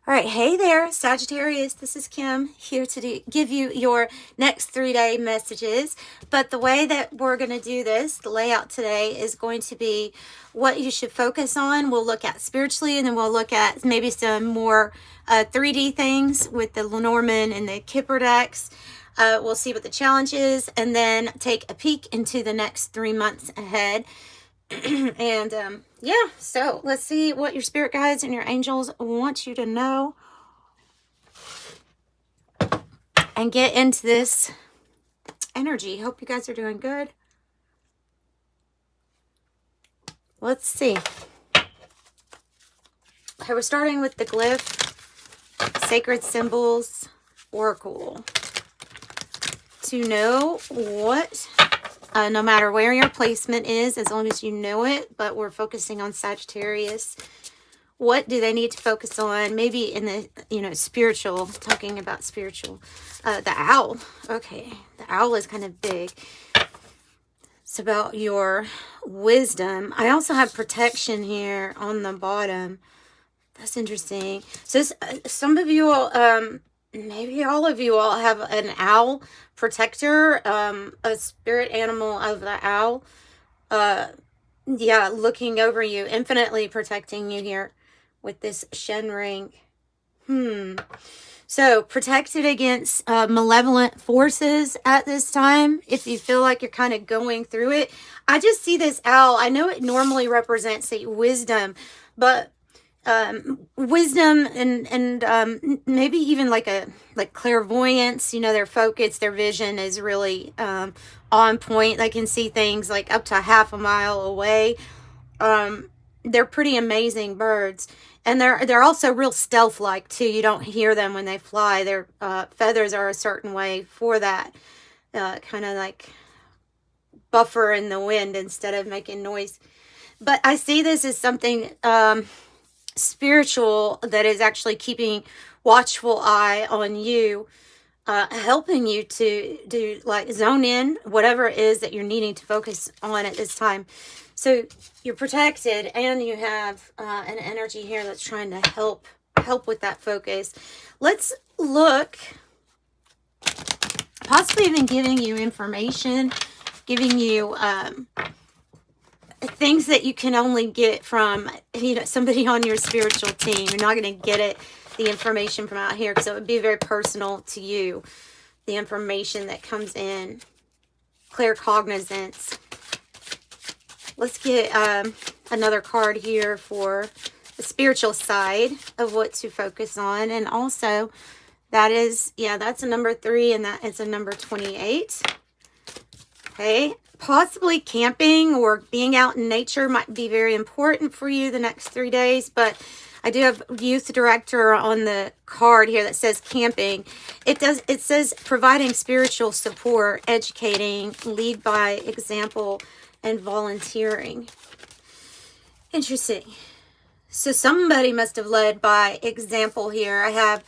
All right, hey there, Sagittarius. This is Kim here to give you your next 3-day messages. But the way that we're going to do this, the layout today, is going to be what you should focus on. We'll look at spiritually, and then we'll look at maybe some more 3D things with the Lenormand and the Kipper decks. We'll see what the challenge is, and then take a peek into the next 3 months ahead. And yeah, so let's see what your spirit guides and your angels want you to know and get into this energy. Hope you guys are doing good. Let's see. Okay, we're starting with the glyph, sacred symbols, oracle. To know what no matter where your placement is, as long as you know it, but we're focusing on Sagittarius. What do they need to focus on? Maybe in the, spiritual, talking about spiritual. The owl. Okay, the owl is kind of big. It's about your wisdom. I also have protection here on the bottom. That's interesting. So some of you all, maybe all of you all have an owl protector, a spirit animal of the owl. Yeah, looking over you, infinitely protecting you here with this Shen ring. So protected against malevolent forces at this time. If you feel like you're kind of going through it, I just see this owl. I know it normally represents a wisdom, but wisdom and maybe even like clairvoyance, their focus, their vision is really on point. They can see things like up to half a mile away. They're pretty amazing birds, and they're also real stealth-like too. You don't hear them when they fly. Their feathers are a certain way for that, kind of like buffer in the wind instead of making noise. But I see this as something spiritual that is actually keeping watchful eye on you, helping you to do zone in whatever it is that you're needing to focus on at this time. So you're protected, and you have an energy here that's trying to help with that focus. Let's look, possibly even giving you information, giving you things that you can only get from somebody on your spiritual team. You're not going to get the information from out here, because it would be very personal to you, the information that comes in. Claircognizance. Let's get another card here for the spiritual side of what to focus on. And also that is, that's a number 3, and that is a number 28. Okay. Possibly camping or being out in nature might be very important for you the next 3 days, but I do have youth director on the card here that says camping. It says providing spiritual support, educating, lead by example, and volunteering. Interesting. So somebody must have led by example here. I have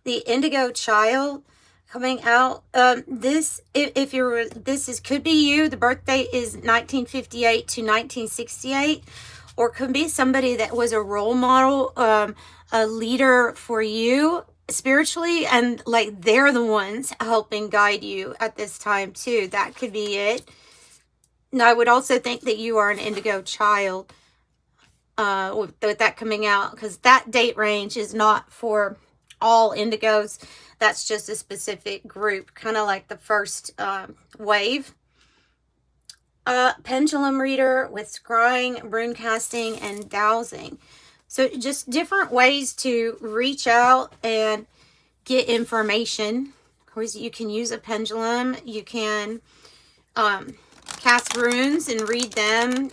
the indigo child coming out. This could be you. The birthday is 1958 to 1968, or could be somebody that was a role model, a leader for you spiritually, and they're the ones helping guide you at this time too. That could be it. Now, I would also think that you are an indigo child with that coming out, because that date range is not for all indigos. That's just a specific group, kind of like the first wave. Pendulum reader with scrying, rune casting, and dowsing. So just different ways to reach out and get information. Of course, you can use a pendulum. You can cast runes and read them.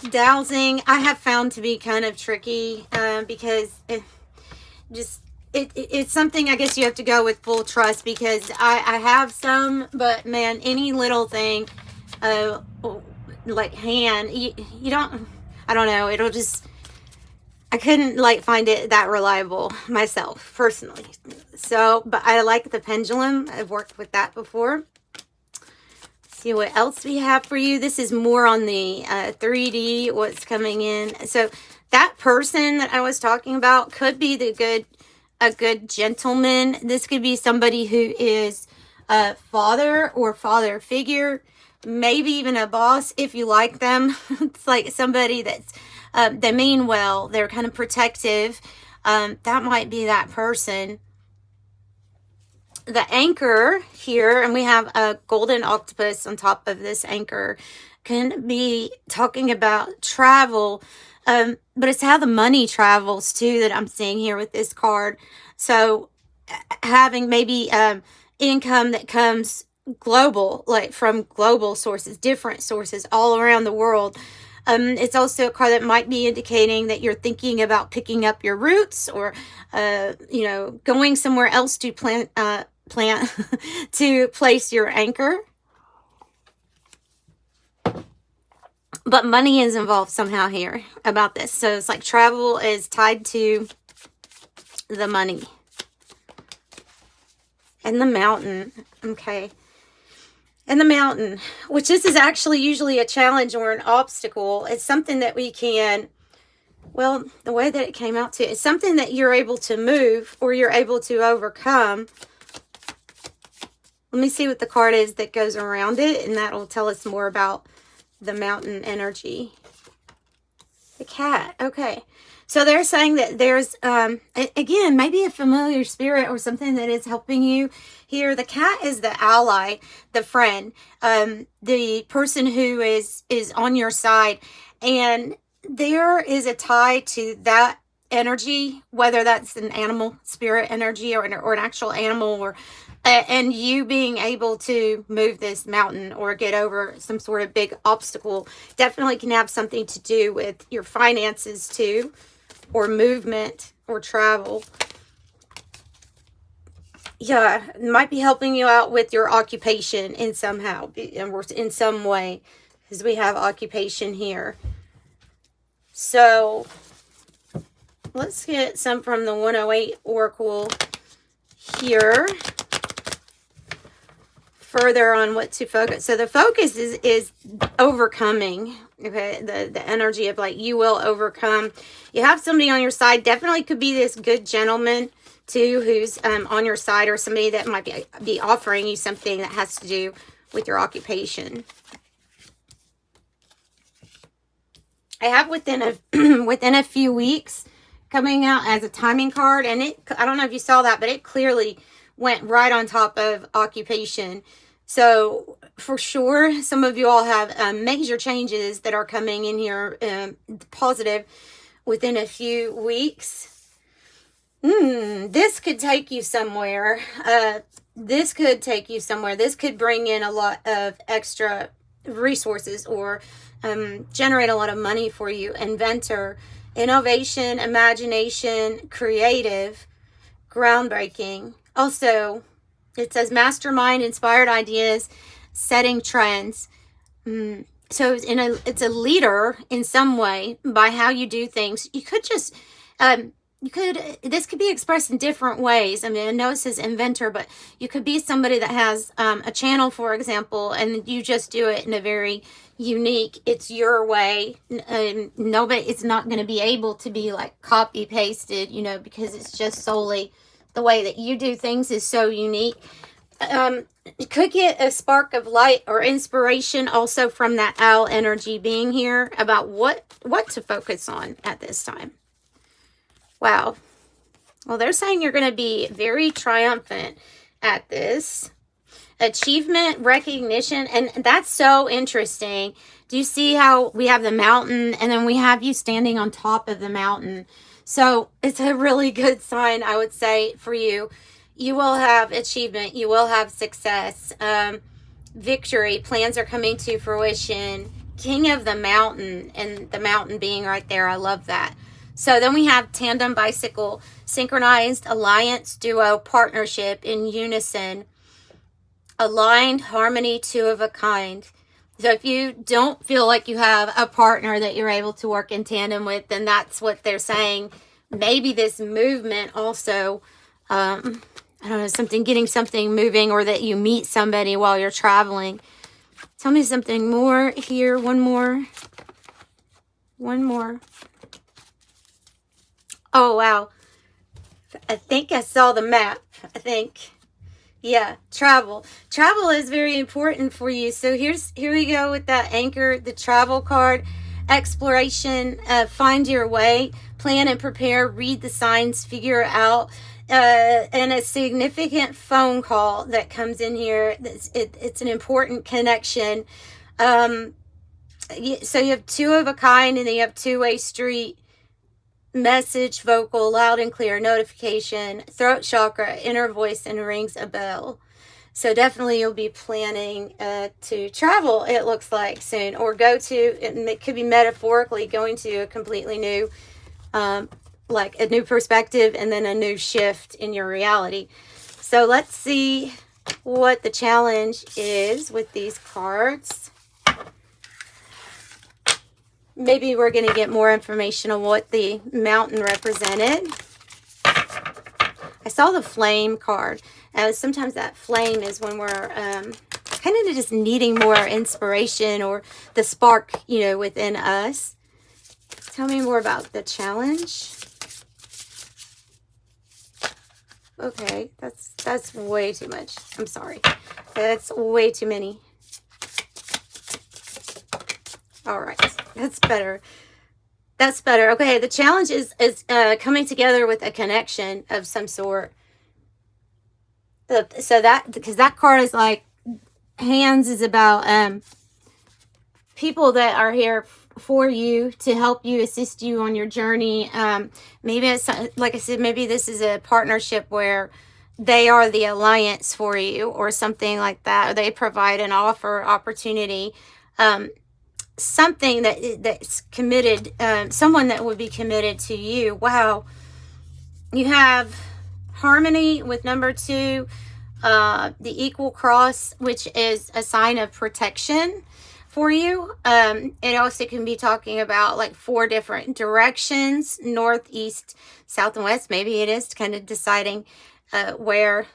Dowsing, I have found to be kind of tricky because it's something I guess you have to go with full trust, because I have some, but man, any little thing like hand, you don't, I don't know, it'll just, I couldn't find it that reliable myself personally. So, but I like the pendulum. I've worked with that before. See what else we have for you. This is more on the 3D, what's coming in. So That person that I was talking about could be a good gentleman. This could be somebody who is a father or father figure, maybe even a boss if you like them. It's like somebody that's, they mean well, they're kind of protective. That might be that person. The anchor here, and we have a golden octopus on top of this anchor, can be talking about travel, but it's how the money travels too that I'm seeing here with this card. So having maybe income that comes global, like from global sources, different sources all around the world. It's also a card that might be indicating that you're thinking about picking up your roots, or you know, going somewhere else to plant to place your anchor. But money is involved somehow here about this. So it's like travel is tied to the money. And the mountain. Okay. And the mountain, which this is actually usually a challenge or an obstacle. It's something that we can, well, the way that it came out to, it's something that you're able to move or you're able to overcome. Let me see what the card is that goes around it, and that will tell us more about the mountain energy. The cat. Okay. So they're saying that there's, again, maybe a familiar spirit or something that is helping you here. The cat is the ally, the friend, the person who is on your side. And there is a tie to that energy, whether that's an animal spirit energy or an actual animal, or and you being able to move this mountain or get over some sort of big obstacle definitely can have something to do with your finances too, or movement or travel. Yeah, it might be helping you out with your occupation in somehow, in some way, because we have occupation here. So let's get some from the 108 Oracle here. Further on what to focus. So the focus is overcoming. Okay, the energy of like you will overcome. You have somebody on your side. Definitely could be this good gentleman too, who's on your side, or somebody that might be offering you something that has to do with your occupation. I have within a few weeks coming out as a timing card, and I don't know if you saw that, but it clearly went right on top of occupation. So for sure, some of you all have major changes that are coming in here, positive, within a few weeks. This could take you somewhere. This could take you somewhere. This could bring in a lot of extra resources, or generate a lot of money for you. Inventor, innovation, imagination, creative, groundbreaking. Also, it says mastermind, inspired ideas, setting trends. So it's a leader in some way by how you do things. You could just, this could be expressed in different ways. I mean, I know it says inventor, but you could be somebody that has a channel, for example, and you just do it in a very unique, it's your way. Nobody, it's not going to be able to be like copy pasted, you know, because it's just solely the way that you do things is so unique. You could get a spark of light or inspiration also from that owl energy being here about what to focus on at this time. Wow. Well, they're saying you're going to be very triumphant at this. Achievement, recognition, and that's so interesting. Do you see how we have the mountain, and then we have you standing on top of the mountain? So it's a really good sign, I would say, for you. You will have achievement. You will have success. Victory. Plans are coming to fruition. King of the mountain, and the mountain being right there. I love that. So then we have tandem, bicycle, synchronized, alliance, duo, partnership, in unison, aligned, harmony, two of a kind. So if you don't feel like you have a partner that you're able to work in tandem with, then that's what they're saying. Maybe this movement also, I don't know, getting something moving, or that you meet somebody while you're traveling. Tell me something more here. One more. Oh, wow. I think I saw the map. I think. Yeah, travel. Travel is very important for you. So here we go with that anchor, the travel card. Exploration, find your way, plan and prepare, read the signs, figure it out. And a significant phone call that comes in here. It's an important connection. So you have two of a kind, and then you have two-way street. Message, vocal, loud and clear, notification, throat chakra, inner voice, and rings a bell. So definitely you'll be planning to travel, it looks like, soon, or go to, it could be metaphorically going to a completely new, like a new perspective and then a new shift in your reality. So let's see what the challenge is with these cards. Maybe we're going to get more information on what the mountain represented. I saw the flame card. Sometimes that flame is when we're kind of just needing more inspiration or the spark, you know, within us. Tell me more about the challenge. Okay, that's way too much. I'm sorry. That's way too many. All right, that's better. That's better. Okay, the challenge is coming together with a connection of some sort. So that, because that card is like, hands is about people that are here for you, to help you, assist you on your journey. Maybe it's, like I said, maybe this is a partnership where they are the alliance for you or something like that, or they provide an offer, opportunity. Something that's committed, someone that would be committed to you. Wow. You have harmony with number 2, the equal cross, which is a sign of protection for you. It also can be talking about like 4 different directions, north, east, south, and west. Maybe it is kind of deciding where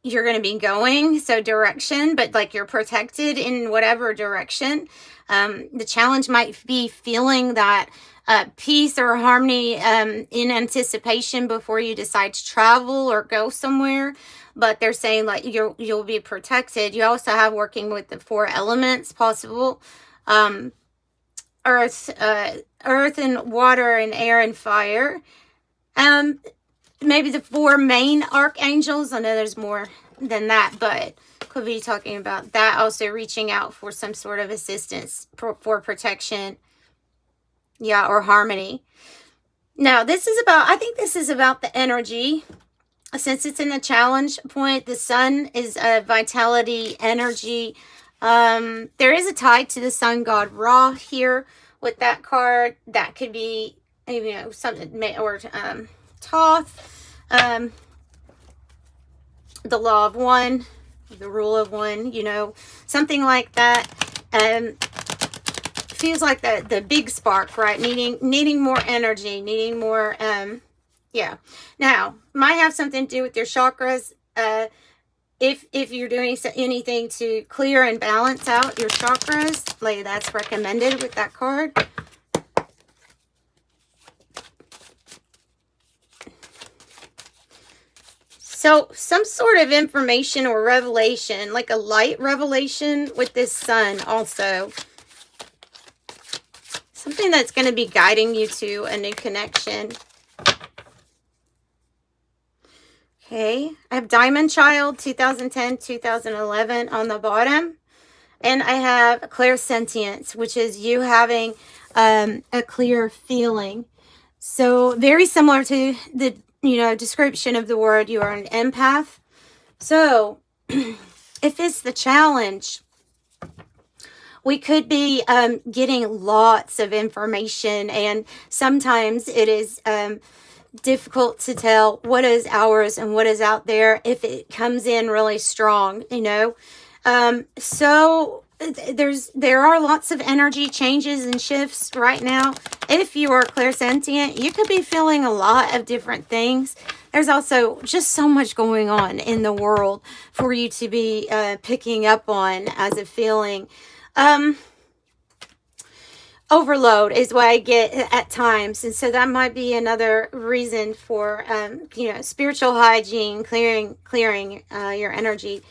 you're going to be going. So direction, but like you're protected in whatever direction. The challenge might be feeling that peace or harmony in anticipation before you decide to travel or go somewhere. But they're saying like you'll be protected. You also have working with the 4 elements possible. Earth and water and air and fire. Maybe the 4 main archangels. I know there's more than that, but could be talking about that. Also reaching out for some sort of assistance for protection. Yeah, or harmony. Now, this is about, I think this is about the energy. Since it's in the challenge point, the sun is a vitality, energy. There is a tie to the sun god Ra here with that card. That could be, you know, something, or Thoth, the law of one, the rule of one, you know, something like that. Feels like the big spark, right? Needing more energy, needing more, yeah. Now, might have something to do with your chakras. If you're doing anything to clear and balance out your chakras, like that's recommended with that card. So some sort of information or revelation, like a light revelation with this sun also. Something that's going to be guiding you to a new connection. Okay, I have Diamond Child 2010, 2011 on the bottom. And I have Clairsentient, which is you having a clear feeling. So very similar to the, you know, description of the word, you are an empath. So if it's the challenge, we could be getting lots of information, and sometimes it is difficult to tell what is ours and what is out there if it comes in really strong, you know. So there are lots of energy changes and shifts right now. If you are clairsentient, you could be feeling a lot of different things. There's also just so much going on in the world for you to be picking up on as a feeling. overload is what I get at times. And so that might be another reason for, you know, spiritual hygiene, clearing your energy,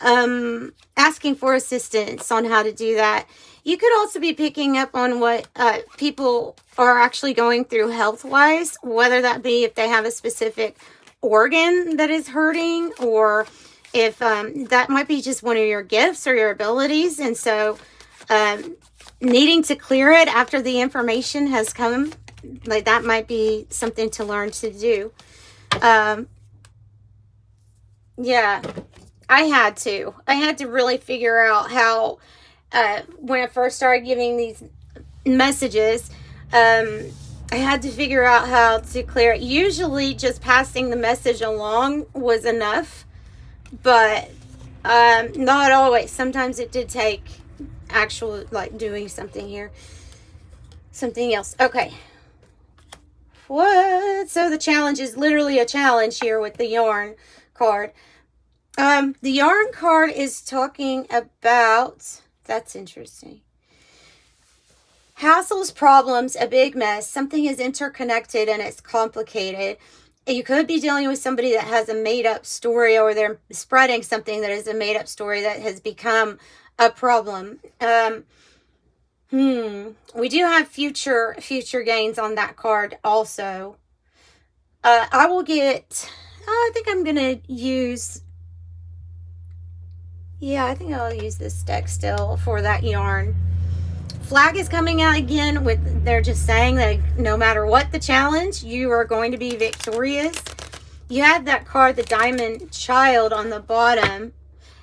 asking for assistance on how to do that. You could also be picking up on what people are actually going through health-wise, whether that be if they have a specific organ that is hurting, or if that might be just one of your gifts or your abilities. And so needing to clear it after the information has come, like that might be something to learn to do. Yeah, I had to really figure out how, when I first started giving these messages, I had to figure out how to clear it. Usually just passing the message along was enough, but not always. Sometimes it did take actual, like, doing something here, something else. Okay, what? So the challenge is literally a challenge here with the yarn card. The yarn card is talking about, that's interesting, hassles, problems, a big mess. Something is interconnected and it's complicated. You could be dealing with somebody that has a made-up story, or they're spreading something that is a made-up story that has become a problem. We do have future gains on that card also. I will get, I think I'm gonna use, yeah, I think I'll use this deck still for that yarn. Flag is coming out again with, they're just saying that no matter what the challenge, you are going to be victorious. You have that card, the Diamond Child, on the bottom.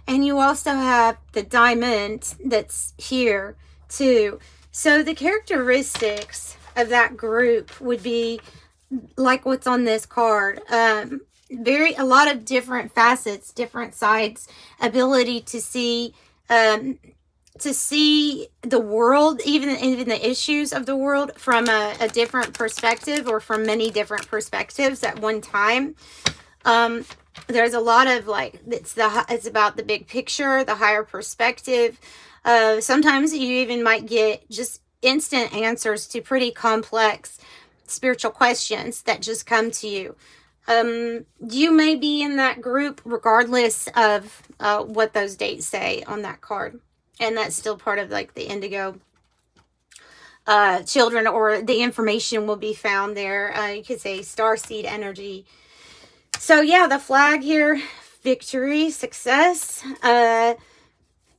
And you also have the diamond that's here too. So the characteristics of that group would be like what's on this card. A lot of different facets, different sides, ability to see the world, even the issues of the world from a different perspective, or from many different perspectives at one time. There's a lot of, like, it's about the big picture, the higher perspective. Sometimes you even might get just instant answers to pretty complex spiritual questions that just come to you. You may be in that group regardless of what those dates say on that card. And that's still part of, like, the indigo children, or the information will be found there. You could say starseed energy. So yeah, the flag here, victory, success,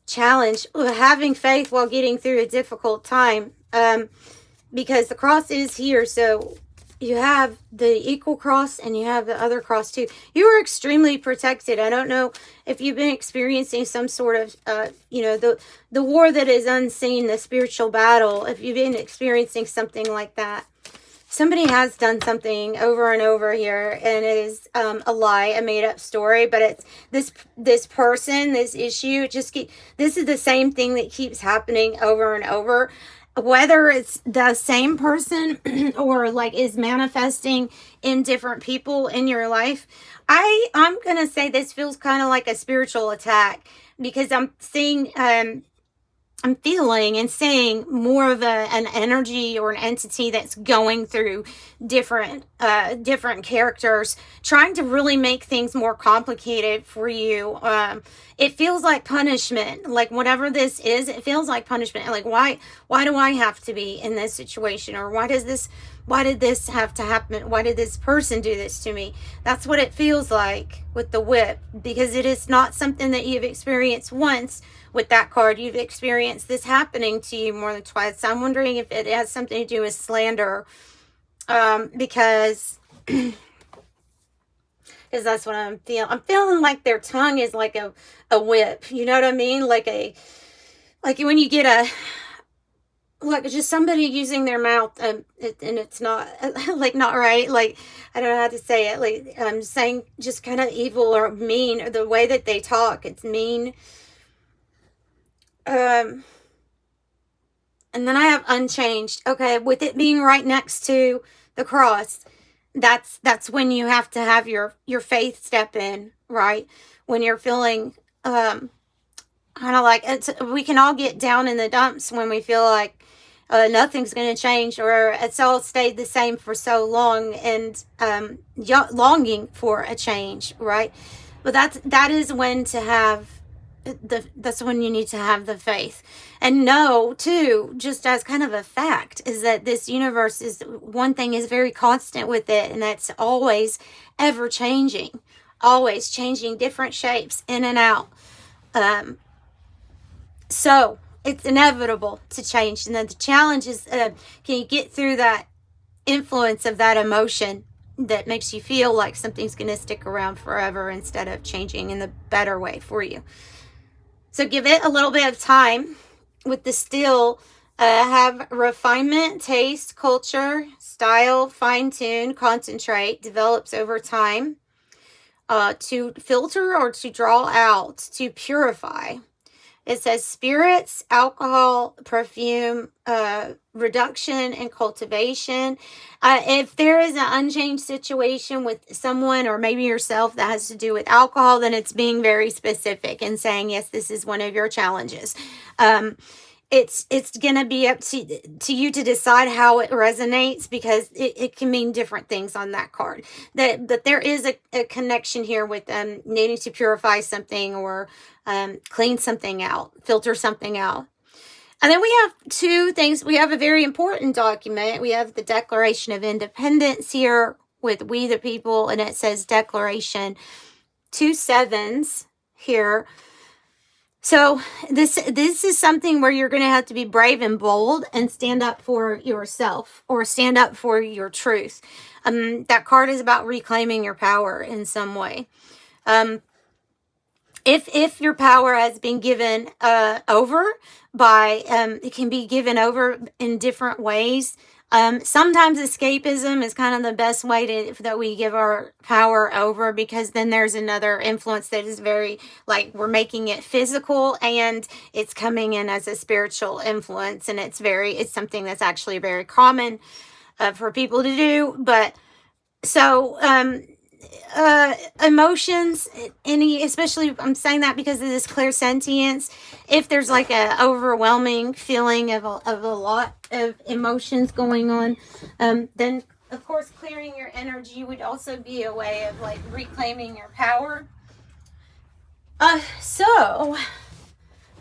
challenge, having faith while getting through a difficult time, because the cross is here. So you have the equal cross and you have the other cross too. You are extremely protected. I don't know if you've been experiencing some sort of, you know, the war that is unseen, the spiritual battle. If you've been experiencing something like that, somebody has done something over and over here, and it is a lie, a made-up story. But it's this person, this issue. This is the same thing that keeps happening over and over. Whether it's the same person or, like, is manifesting in different people in your life. I'm gonna say this feels kind of like a spiritual attack, because I'm seeing, I'm feeling and seeing more of an energy or an entity that's going through different characters, trying to really make things more complicated for you. It feels like punishment, like whatever this is, it feels like punishment. Like, why do I have to be in this situation? Or why did this have to happen? Why did this person do this to me? That's what it feels like with the whip, because it is not something that you've experienced once. With that card, you've experienced this happening to you more than twice. I'm wondering if it has something to do with slander, because that's what I'm feeling. I'm feeling like their tongue is like a whip. You know what I mean? Like when you get like just somebody using their mouth, and it's not like not right. Like, I don't know how to say it. Like, I'm saying just kind of evil or mean, or the way that they talk, it's mean. And then I have unchanged. Okay, with it being right next to the cross, that's when you have to have your faith step in, right? When you're feeling kind of like we can all get down in the dumps when we feel like nothing's going to change, or it's all stayed the same for so long, and longing for a change, right? But that is when to have that's when you need to have the faith. And know too, just as kind of a fact, is that this universe is one thing is very constant with it, and that's always ever changing, always changing, different shapes in and out. So it's inevitable to change. And then the challenge is, can you get through that influence of that emotion that makes you feel like something's going to stick around forever instead of changing in the better way for you? So give it a little bit of time. With the steel, have refinement, taste, culture, style, fine-tune, concentrate, develops over time, to filter or to draw out, to purify. It says spirits, alcohol, perfume, reduction, and cultivation. If there is an unchanged situation with someone or maybe yourself that has to do with alcohol, then it's being very specific and saying, yes, this is one of your challenges. It's going to be up to you to decide how it resonates, because it can mean different things on that card. But there is a connection here with needing to purify something, or clean something out, filter something out. And then we have two things. We have a very important document. We have the Declaration of Independence here with We the People, and it says Declaration, 2 sevens here. So this is something where you're going to have to be brave and bold and stand up for yourself, or stand up for your truth. That card is about reclaiming your power in some way. If your power has been given over by, it can be given over in different ways. Sometimes escapism is kind of the best way that we give our power over, because then there's another influence that is very, like, we're making it physical, and it's coming in as a spiritual influence, and it's something that's actually very common for people to do. But so emotions, especially, I'm saying that because of this clairsentience, if there's like a overwhelming feeling of a lot of emotions going on, then of course clearing your energy would also be a way of like reclaiming your power. So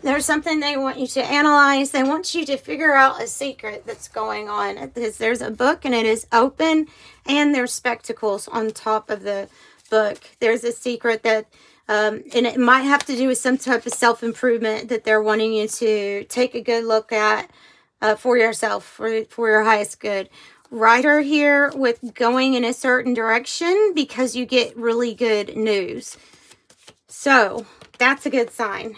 there's something they want you to analyze. They want you to figure out a secret that's going on, because there's a book and it is open, and there's spectacles on top of the book. There's a secret that, and it might have to do with some type of self-improvement that they're wanting you to take a good look at for yourself, for your highest good. Rider here with going in a certain direction because you get really good news. So that's a good sign.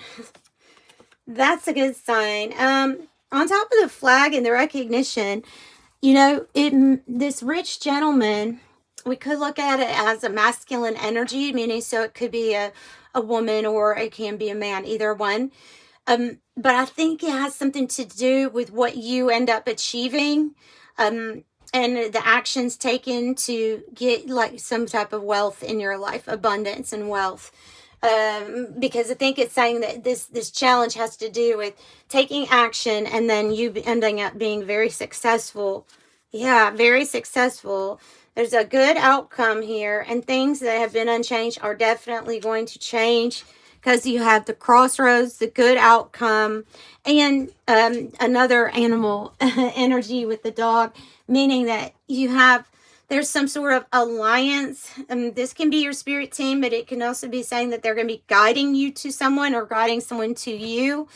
That's a good sign. On top of the flag and the recognition, you know, this rich gentleman, we could look at it as a masculine energy, meaning so it could be a woman or it can be a man, either one. But I think it has something to do with what you end up achieving, and the actions taken to get like some type of wealth in your life, abundance and wealth. Because I think it's saying that this challenge has to do with taking action and then you ending up being very successful. Yeah, very successful. There's a good outcome here, and things that have been unchanged are definitely going to change, because you have the crossroads, the good outcome, and another animal energy with the dog, meaning that there's some sort of alliance. This can be your spirit team, but it can also be saying that they're going to be guiding you to someone or guiding someone to you.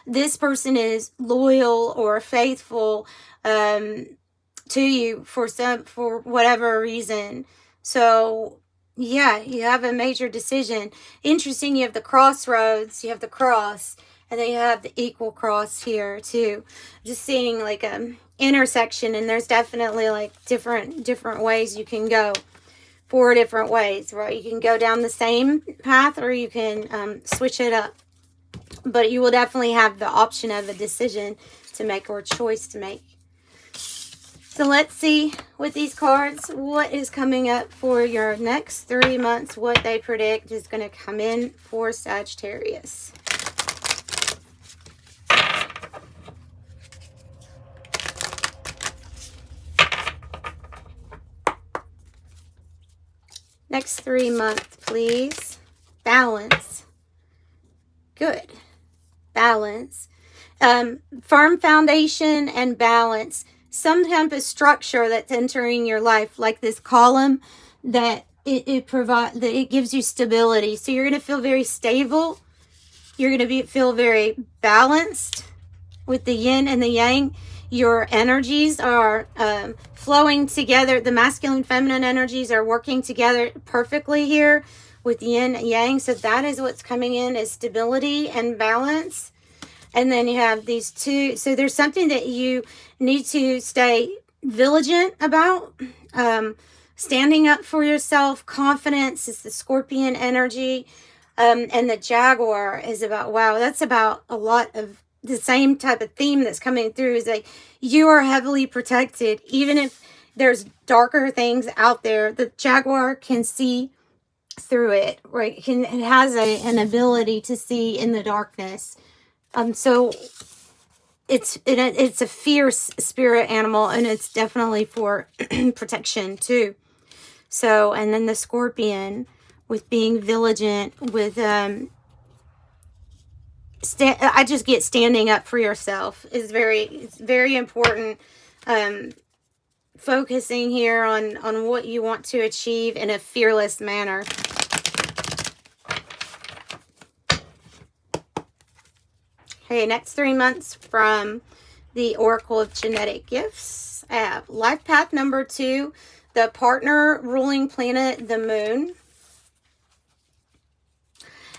This person is loyal or faithful to you for whatever reason. So yeah, you have a major decision. Interesting, you have the crossroads, you have the cross, and then you have the equal cross here too. Just seeing like intersection, and there's definitely like different ways you can go. 4 different ways, right? You can go down the same path, or you can switch it up, but you will definitely have the option of a decision to make or a choice to make. So let's see with these cards what is coming up for your next 3 months, what they predict is going to come in for Sagittarius. Next 3 months, please. Balance. Good. Balance. Firm foundation and balance. Some type of structure that's entering your life, like this column, that it gives you stability. So you're going to feel very stable. You're going to feel very balanced with the yin and the yang. Your energies are flowing together. The masculine, feminine energies are working together perfectly here with yin and yang. So that is what's coming in, is stability and balance. And then you have these two. So there's something that you need to stay vigilant about. Standing up for yourself. Confidence is the Scorpion energy. And the Jaguar is about, wow, that's about a lot of the same type of theme that's coming through, is like you are heavily protected. Even if there's darker things out there, the Jaguar can see through it, right? It has an ability to see in the darkness. So it's a fierce spirit animal, and it's definitely for protection too. So, and then the Scorpion with being vigilant, with I just get standing up for yourself is it's very important. Focusing here on what you want to achieve in a fearless manner. Okay, next 3 months from the Oracle of Genetic Gifts. I have life path number 2, the partner ruling planet, the moon.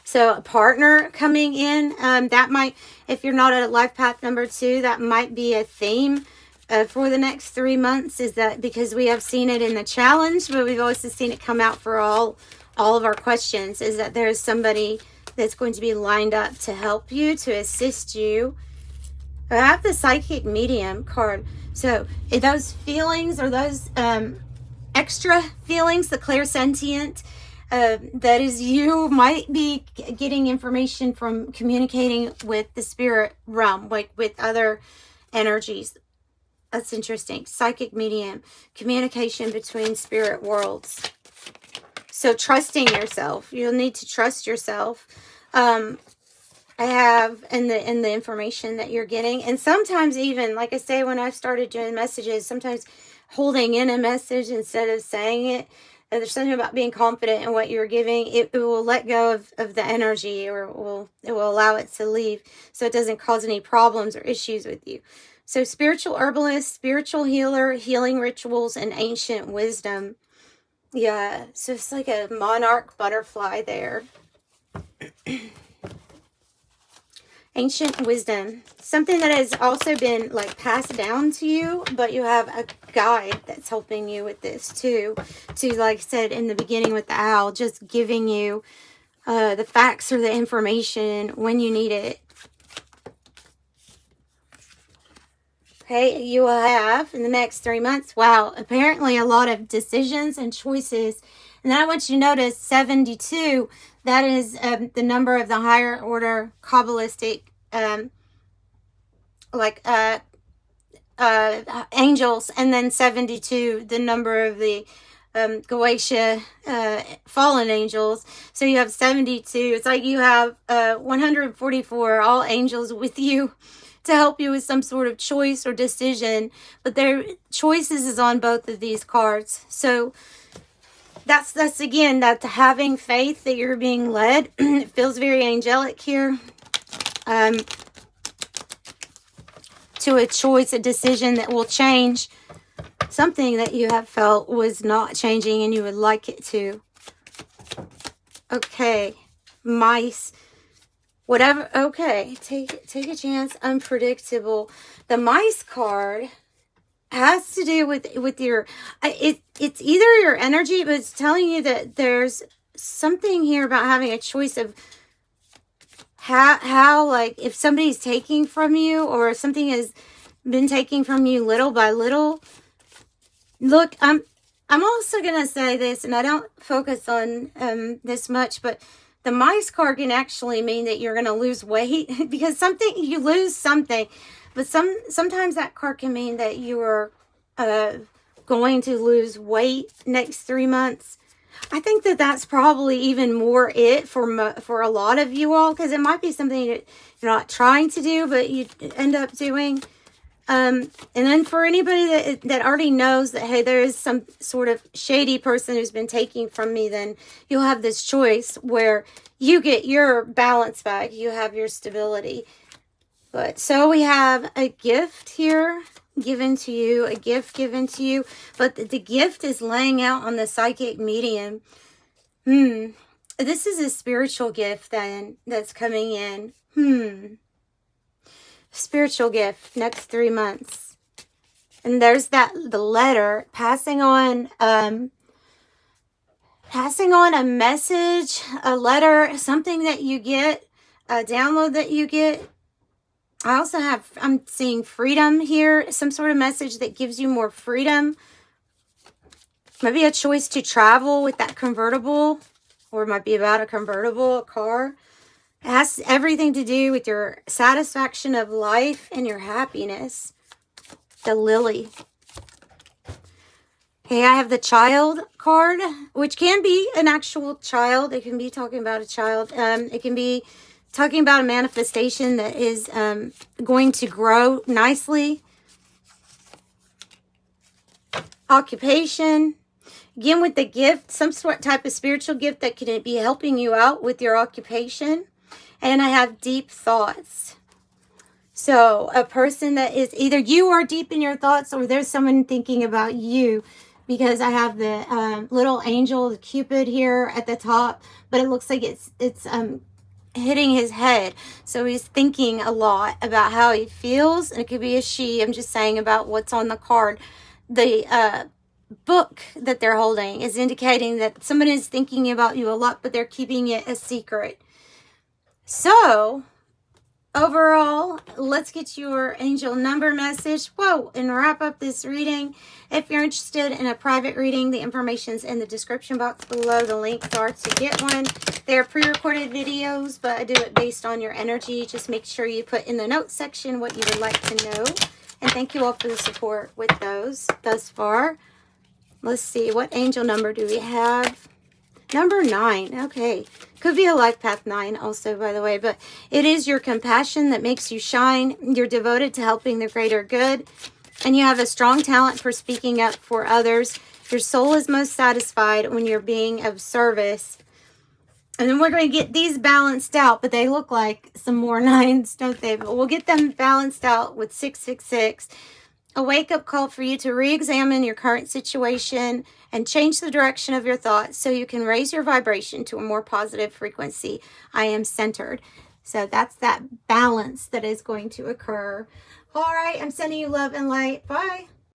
So a partner coming in, that might, if you're not at life path number 2, that might be a theme for the next 3 months, is that because we have seen it in the challenge, but we've also seen it come out for all of our questions, is that there's somebody that's going to be lined up to help you, to assist you. I have the psychic medium card. So if those feelings, or those extra feelings, the clairsentient, that is, you might be getting information from communicating with the spirit realm, like with other energies. That's interesting. Psychic medium, communication between spirit worlds. So trusting yourself. You'll need to trust yourself. I have in the information that you're getting. And sometimes even, like I say, when I started doing messages, sometimes holding in a message instead of saying it. There's something about being confident in what you're giving. It will let go of the energy, or it will allow it to leave, so it doesn't cause any problems or issues with you. So spiritual herbalist, spiritual healer, healing rituals, and ancient wisdom. Yeah, so it's like a monarch butterfly there. Ancient wisdom, something that has also been like passed down to you, but you have a guide that's helping you with this too. To, like I said in the beginning with the owl, just giving you the facts or the information when you need it. Okay, you will have in the next 3 months, wow, apparently a lot of decisions and choices. And then I want you to notice 72, that is the number of the higher order Kabbalistic angels, and then 72, the number of the Gaia fallen angels. So you have 72. It's like you have 144 all angels with you to help you with some sort of choice or decision, but their choices is on both of these cards. So that's again, that having faith that you're being led. It feels very angelic here. To a choice, a decision that will change something that you have felt was not changing and you would like it to. Okay, mice. Whatever, okay, take a chance, unpredictable. The mice card has to do with your, it's either your energy, but it's telling you that there's something here about having a choice of how like, if somebody's taking from you, or something has been taking from you little by little. Look, I'm also going to say this, and I don't focus on this much, but the mice card can actually mean that you're going to lose weight because you lose something. But sometimes that card can mean that you are going to lose weight next 3 months. I think that that's probably even more it for a lot of you all, because it might be something that you're not trying to do, but you end up doing. And then for anybody that already knows that, hey, there is some sort of shady person who's been taking from me, then you'll have this choice where you get your balance back. You have your stability. But so we have a gift here given to you, a gift given to you, but the gift is laying out on the psychic medium. This is a spiritual gift then that's coming in. Spiritual gift next 3 months. And there's the letter passing on a message, a letter, something that you get, a download that you get. I also I'm seeing freedom here, some sort of message that gives you more freedom. Maybe a choice to travel with that convertible, or it might be about a convertible, a car. It has everything to do with your satisfaction of life and your happiness. The lily. Okay, I have the child card, which can be an actual child. It can be talking about a child. It can be talking about a manifestation that is going to grow nicely. Occupation. Again, with the gift, some sort type of spiritual gift that can be helping you out with your occupation. And I have deep thoughts. So a person that is either you are deep in your thoughts, or there's someone thinking about you, because I have the little angel, the Cupid here at the top, but it looks like it's hitting his head. So he's thinking a lot about how he feels, and it could be a she. I'm just saying about what's on the card. The book that they're holding is indicating that someone is thinking about you a lot, but they're keeping it a secret. So overall, let's get your angel number message. Whoa, and wrap up this reading. If you're interested in a private reading, the information's in the description box below. The links are to get one. They're pre-recorded videos, but I do it based on your energy. Just make sure you put in the notes section what you would like to know. And thank you all for the support with those thus far. Let's see, what angel number do we have? Number 9. Okay. Could be a life path 9 also, by the way. But it is your compassion that makes you shine. You're devoted to helping the greater good. And you have a strong talent for speaking up for others. Your soul is most satisfied when you're being of service. And then we're going to get these balanced out. But they look like some more 9s, don't they? But we'll get them balanced out with 666. A wake-up call for you to re-examine your current situation and change the direction of your thoughts so you can raise your vibration to a more positive frequency. I am centered. So that's that balance that is going to occur. All right, I'm sending you love and light. Bye.